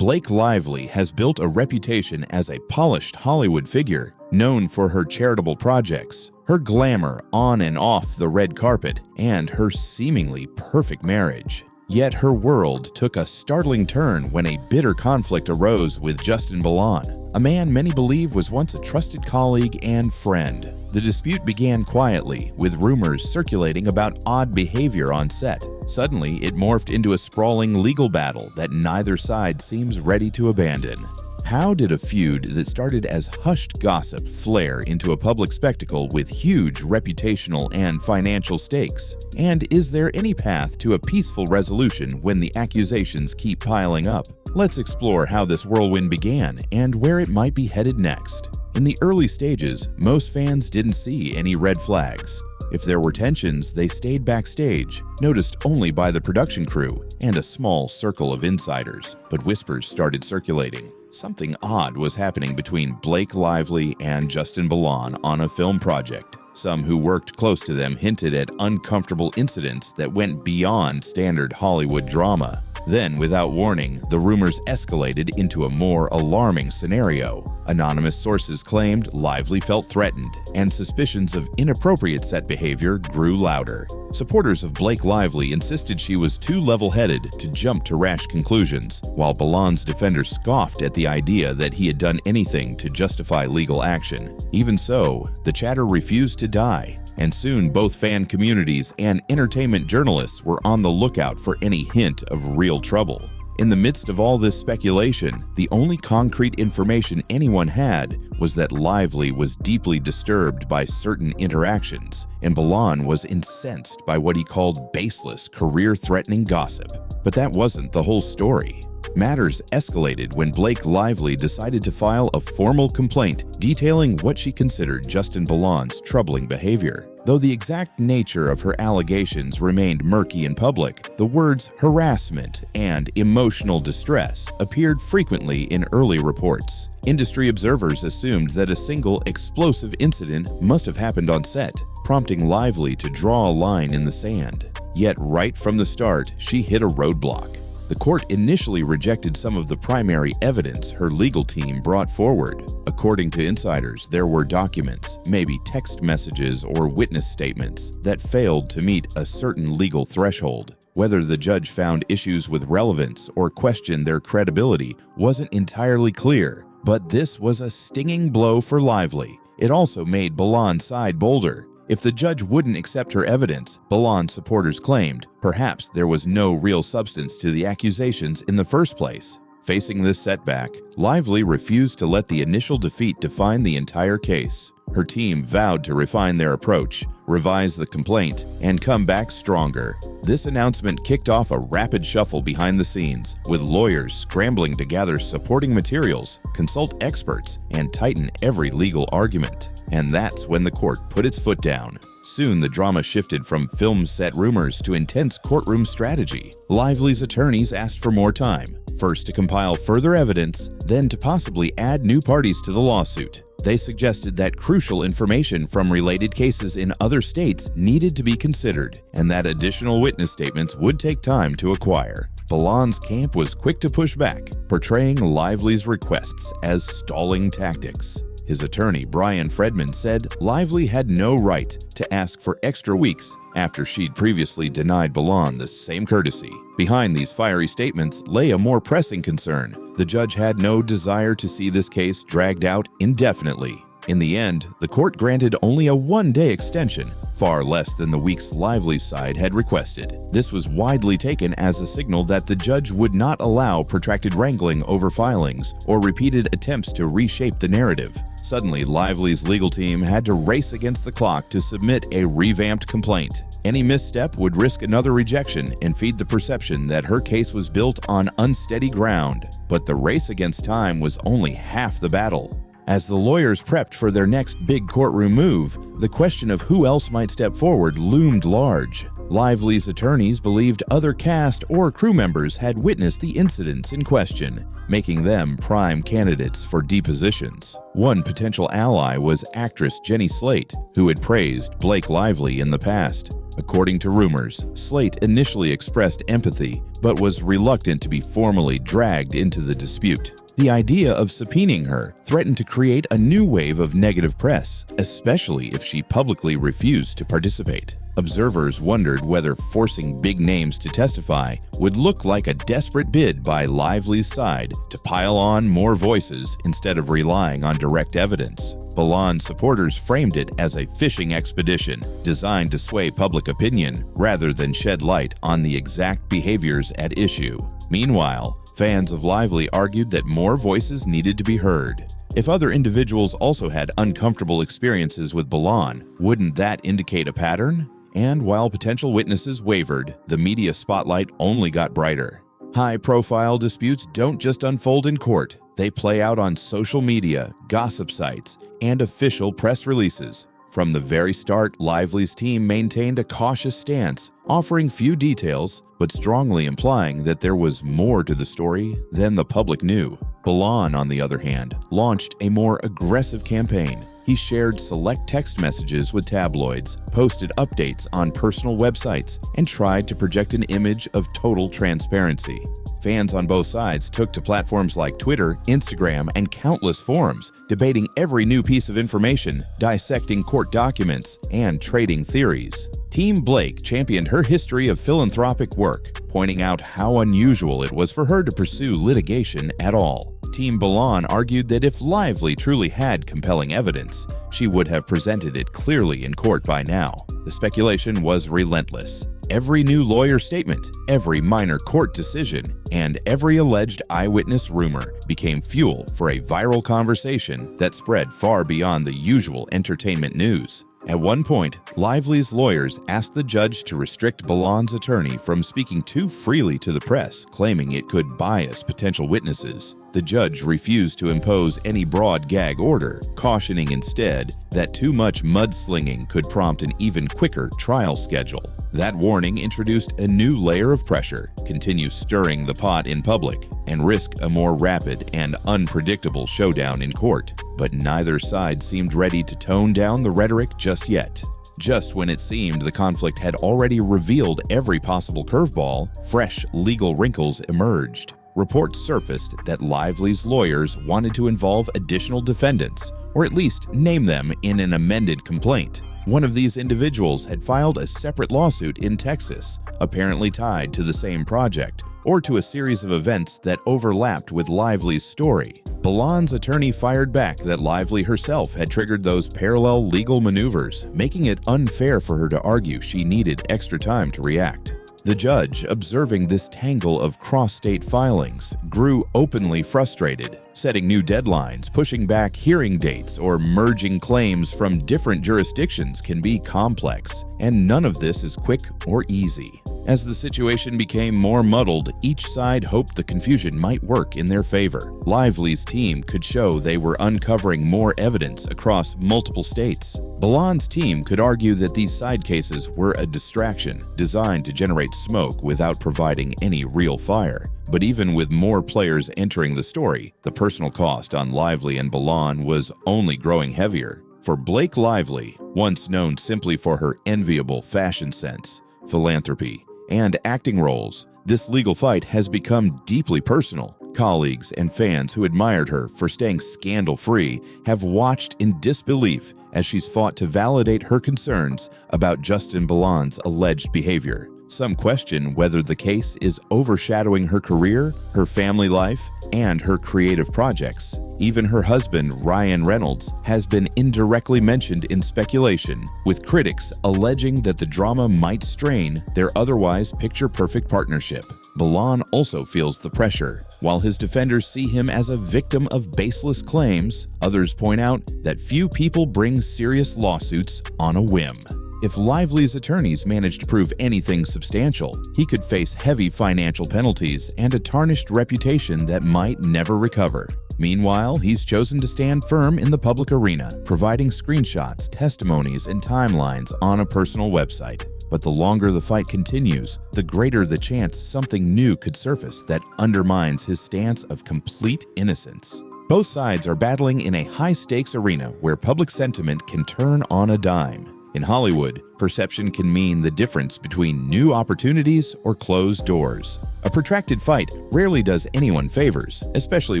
Blake Lively has built a reputation as a polished Hollywood figure, known for her charitable projects, her glamour on and off the red carpet, and her seemingly perfect marriage. Yet her world took a startling turn when a bitter conflict arose with Justin Baldoni, a man many believe was once a trusted colleague and friend. The dispute began quietly, with rumors circulating about odd behavior on set. Suddenly, it morphed into a sprawling legal battle that neither side seems ready to abandon. How did a feud that started as hushed gossip flare into a public spectacle with huge reputational and financial stakes? And is there any path to a peaceful resolution when the accusations keep piling up? Let's explore how this whirlwind began and where it might be headed next. In the early stages, most fans didn't see any red flags. If there were tensions, they stayed backstage, noticed only by the production crew and a small circle of insiders. But whispers started circulating. Something odd was happening between Blake Lively and Justin Baldoni on a film project. Some who worked close to them hinted at uncomfortable incidents that went beyond standard Hollywood drama. Then, without warning, the rumors escalated into a more alarming scenario. Anonymous sources claimed Lively felt threatened, and suspicions of inappropriate set behavior grew louder. Supporters of Blake Lively insisted she was too level-headed to jump to rash conclusions, while Baldoni's defenders scoffed at the idea that he had done anything to justify legal action. Even so, the chatter refused to die, and soon both fan communities and entertainment journalists were on the lookout for any hint of real trouble. In the midst of all this speculation, the only concrete information anyone had was that Lively was deeply disturbed by certain interactions, and Baldoni was incensed by what he called baseless, career-threatening gossip. But that wasn't the whole story. Matters escalated when Blake Lively decided to file a formal complaint detailing what she considered Justin Baldoni's troubling behavior. Though the exact nature of her allegations remained murky in public, the words harassment and emotional distress appeared frequently in early reports. Industry observers assumed that a single explosive incident must have happened on set, prompting Lively to draw a line in the sand. Yet right from the start, she hit a roadblock. The court initially rejected some of the primary evidence her legal team brought forward. According to insiders, there were documents, maybe text messages or witness statements, that failed to meet a certain legal threshold. Whether the judge found issues with relevance or questioned their credibility wasn't entirely clear, but this was a stinging blow for Lively. It also made Baldoni's side bolder. If the judge wouldn't accept her evidence, Baldoni's supporters claimed, perhaps there was no real substance to the accusations in the first place. Facing this setback, Lively refused to let the initial defeat define the entire case. Her team vowed to refine their approach, revise the complaint, and come back stronger. This announcement kicked off a rapid shuffle behind the scenes, with lawyers scrambling to gather supporting materials, consult experts, and tighten every legal argument. And that's when the court put its foot down. Soon the drama shifted from film set rumors to intense courtroom strategy. Lively's attorneys asked for more time, first to compile further evidence, then to possibly add new parties to the lawsuit. They suggested that crucial information from related cases in other states needed to be considered, and that additional witness statements would take time to acquire. Baldoni's camp was quick to push back, portraying Lively's requests as stalling tactics. His attorney, Brian Fredman, said Lively had no right to ask for extra weeks after she'd previously denied Baldoni the same courtesy. Behind these fiery statements lay a more pressing concern. The judge had no desire to see this case dragged out indefinitely. In the end, the court granted only a one-day extension, far less than the weeks Lively's side had requested. This was widely taken as a signal that the judge would not allow protracted wrangling over filings or repeated attempts to reshape the narrative. Suddenly, Lively's legal team had to race against the clock to submit a revamped complaint. Any misstep would risk another rejection and feed the perception that her case was built on unsteady ground. But the race against time was only half the battle. As the lawyers prepped for their next big courtroom move, the question of who else might step forward loomed large. Lively's attorneys believed other cast or crew members had witnessed the incidents in question, making them prime candidates for depositions. One potential ally was actress Jenny Slate, who had praised Blake Lively in the past. According to rumors, Slate initially expressed empathy, but was reluctant to be formally dragged into the dispute. The idea of subpoenaing her threatened to create a new wave of negative press, especially if she publicly refused to participate. Observers wondered whether forcing big names to testify would look like a desperate bid by Lively's side to pile on more voices instead of relying on direct evidence. Baldoni supporters framed it as a fishing expedition designed to sway public opinion rather than shed light on the exact behaviors at issue. Meanwhile, fans of Lively argued that more voices needed to be heard. If other individuals also had uncomfortable experiences with Baldoni, wouldn't that indicate a pattern? And while potential witnesses wavered, the media spotlight only got brighter. High-profile disputes don't just unfold in court. They play out on social media, gossip sites, and official press releases. From the very start, Lively's team maintained a cautious stance, offering few details, but strongly implying that there was more to the story than the public knew. Baldoni, on the other hand, launched a more aggressive campaign. He shared select text messages with tabloids, posted updates on personal websites, and tried to project an image of total transparency. Fans on both sides took to platforms like Twitter, Instagram, and countless forums, debating every new piece of information, dissecting court documents, and trading theories. Team Blake championed her history of philanthropic work, pointing out how unusual it was for her to pursue litigation at all. Team Baldoni argued that if Lively truly had compelling evidence, she would have presented it clearly in court by now. The speculation was relentless. Every new lawyer statement, every minor court decision, and every alleged eyewitness rumor became fuel for a viral conversation that spread far beyond the usual entertainment news. At one point, Lively's lawyers asked the judge to restrict Baldoni's attorney from speaking too freely to the press, claiming it could bias potential witnesses. The judge refused to impose any broad gag order, cautioning instead that too much mudslinging could prompt an even quicker trial schedule. That warning introduced a new layer of pressure: continue stirring the pot in public and risk a more rapid and unpredictable showdown in court. But neither side seemed ready to tone down the rhetoric just yet. Just when it seemed the conflict had already revealed every possible curveball, fresh legal wrinkles emerged. Reports surfaced that Lively's lawyers wanted to involve additional defendants, or at least name them in an amended complaint. One of these individuals had filed a separate lawsuit in Texas, apparently tied to the same project, or to a series of events that overlapped with Lively's story. Baldoni's attorney fired back that Lively herself had triggered those parallel legal maneuvers, making it unfair for her to argue she needed extra time to react. The judge, observing this tangle of cross-state filings, grew openly frustrated, setting new deadlines, pushing back hearing dates, or merging claims from different jurisdictions can be complex, and none of this is quick or easy. As the situation became more muddled, each side hoped the confusion might work in their favor. Lively's team could show they were uncovering more evidence across multiple states. Baldoni's team could argue that these side cases were a distraction designed to generate smoke without providing any real fire. But even with more players entering the story, the personal cost on Lively and Baldoni was only growing heavier. For Blake Lively, once known simply for her enviable fashion sense, philanthropy, and acting roles, this legal fight has become deeply personal. Colleagues and fans who admired her for staying scandal-free have watched in disbelief as she's fought to validate her concerns about Justin Baldoni's alleged behavior. Some question whether the case is overshadowing her career, her family life, and her creative projects. Even her husband, Ryan Reynolds, has been indirectly mentioned in speculation, with critics alleging that the drama might strain their otherwise picture-perfect partnership. Baldoni also feels the pressure. While his defenders see him as a victim of baseless claims, others point out that few people bring serious lawsuits on a whim. If Lively's attorneys manage to prove anything substantial, he could face heavy financial penalties and a tarnished reputation that might never recover. Meanwhile, he's chosen to stand firm in the public arena, providing screenshots, testimonies, and timelines on a personal website. But the longer the fight continues, the greater the chance something new could surface that undermines his stance of complete innocence. Both sides are battling in a high-stakes arena where public sentiment can turn on a dime. In Hollywood, perception can mean the difference between new opportunities or closed doors. A protracted fight rarely does anyone favors, especially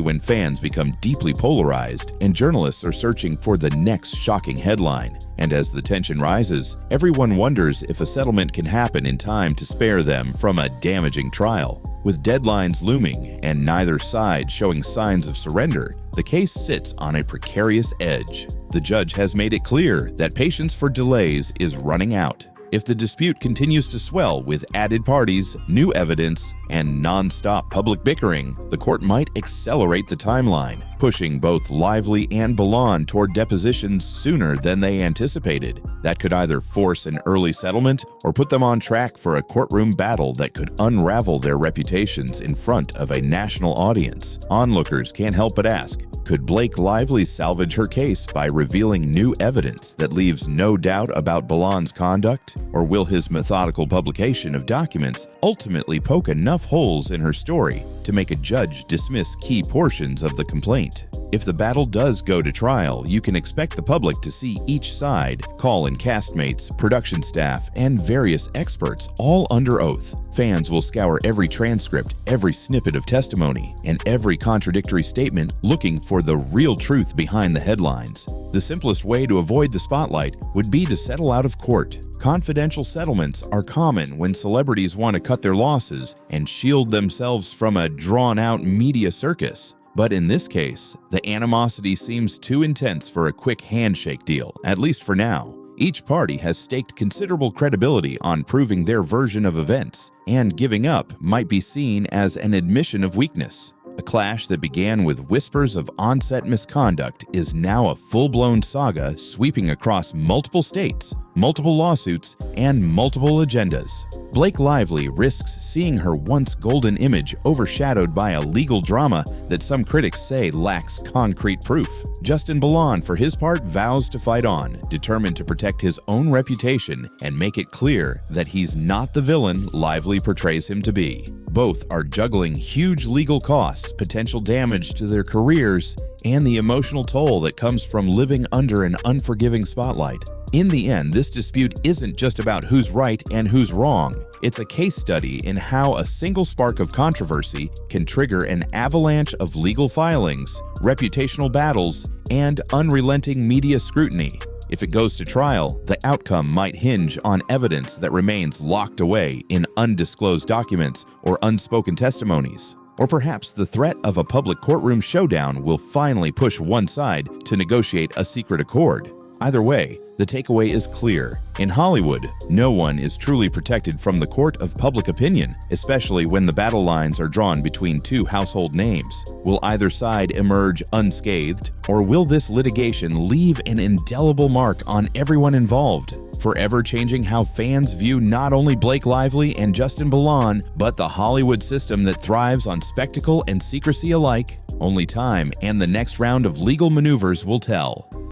when fans become deeply polarized and journalists are searching for the next shocking headline. And as the tension rises, everyone wonders if a settlement can happen in time to spare them from a damaging trial. With deadlines looming and neither side showing signs of surrender, the case sits on a precarious edge. The judge has made it clear that patience for delays is running out. If the dispute continues to swell with added parties, new evidence, and non-stop public bickering, the court might accelerate the timeline, pushing both Lively and Baldoni toward depositions sooner than they anticipated. That could either force an early settlement or put them on track for a courtroom battle that could unravel their reputations in front of a national audience. Onlookers can't help but ask, could Blake Lively salvage her case by revealing new evidence that leaves no doubt about Baldoni's conduct? Or will his methodical publication of documents ultimately poke enough holes in her story to make a judge dismiss key portions of the complaint? If the battle does go to trial, you can expect the public to see each side, call in castmates, production staff, and various experts, all under oath. Fans will scour every transcript, every snippet of testimony, and every contradictory statement looking for the real truth behind the headlines. The simplest way to avoid the spotlight would be to settle out of court. Confidential settlements are common when celebrities want to cut their losses and shield themselves from a drawn-out media circus. But in this case, the animosity seems too intense for a quick handshake deal, at least for now. Each party has staked considerable credibility on proving their version of events, and giving up might be seen as an admission of weakness. A clash that began with whispers of on-set misconduct is now a full-blown saga sweeping across multiple states, multiple lawsuits, and multiple agendas. Blake Lively risks seeing her once golden image overshadowed by a legal drama that some critics say lacks concrete proof. Justin Baldoni, for his part, vows to fight on, determined to protect his own reputation and make it clear that he's not the villain Lively portrays him to be. Both are juggling huge legal costs, potential damage to their careers, and the emotional toll that comes from living under an unforgiving spotlight. In the end, this dispute isn't just about who's right and who's wrong. It's a case study in how a single spark of controversy can trigger an avalanche of legal filings, reputational battles, and unrelenting media scrutiny. If it goes to trial, the outcome might hinge on evidence that remains locked away in undisclosed documents or unspoken testimonies. Or perhaps the threat of a public courtroom showdown will finally push one side to negotiate a secret accord. Either way, the takeaway is clear. In Hollywood, no one is truly protected from the court of public opinion, especially when the battle lines are drawn between two household names. Will either side emerge unscathed, or will this litigation leave an indelible mark on everyone involved, forever changing how fans view not only Blake Lively and Justin Baldoni, but the Hollywood system that thrives on spectacle and secrecy alike? Only time and the next round of legal maneuvers will tell.